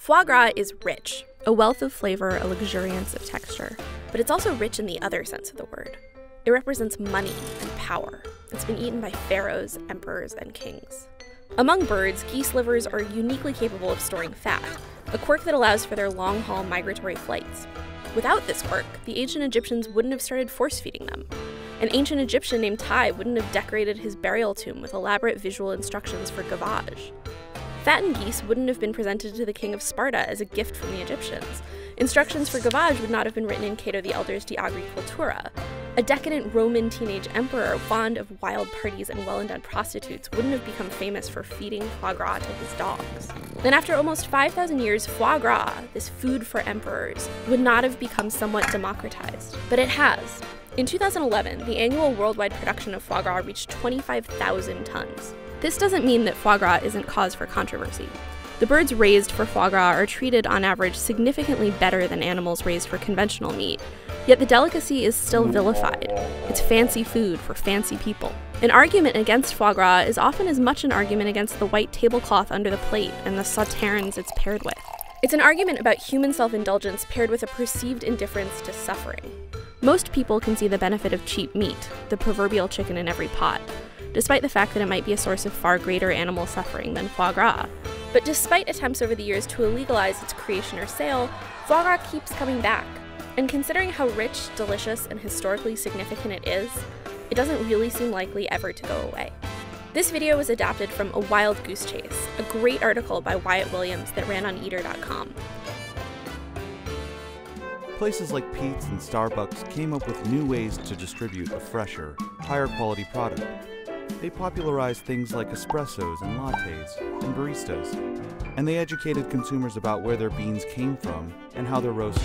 Foie gras is rich, a wealth of flavor, a luxuriance of texture, but it's also rich in the other sense of the word. It represents money and power. It's been eaten by pharaohs, emperors, and kings. Among birds, geese livers are uniquely capable of storing fat, a quirk that allows for their long-haul migratory flights. Without this quirk, the ancient Egyptians wouldn't have started force-feeding them. An ancient Egyptian named Tai wouldn't have decorated his burial tomb with elaborate visual instructions for gavage. Fattened geese wouldn't have been presented to the king of Sparta as a gift from the Egyptians. Instructions for gavage would not have been written in Cato the Elder's De Agricultura. A decadent Roman teenage emperor fond of wild parties and well-endowed prostitutes wouldn't have become famous for feeding foie gras to his dogs. Then after almost 5,000 years, foie gras, this food for emperors, would not have become somewhat democratized. But it has. In 2011, the annual worldwide production of foie gras reached 25,000 tons. This doesn't mean that foie gras isn't cause for controversy. The birds raised for foie gras are treated on average significantly better than animals raised for conventional meat, yet the delicacy is still vilified. It's fancy food for fancy people. An argument against foie gras is often as much an argument against the white tablecloth under the plate and the sauternes it's paired with. It's an argument about human self-indulgence paired with a perceived indifference to suffering. Most people can see the benefit of cheap meat, the proverbial chicken in every pot, despite the fact that it might be a source of far greater animal suffering than foie gras. But despite attempts over the years to illegalize its creation or sale, foie gras keeps coming back. And considering how rich, delicious, and historically significant it is, it doesn't really seem likely ever to go away. This video was adapted from A Wild Goose Chase, a great article by Wyatt Williams that ran on eater.com. Places like Pete's and Starbucks came up with new ways to distribute a fresher, higher quality product. They popularized things like espressos and lattes and baristas, and they educated consumers about where their beans came from and how they're roasted.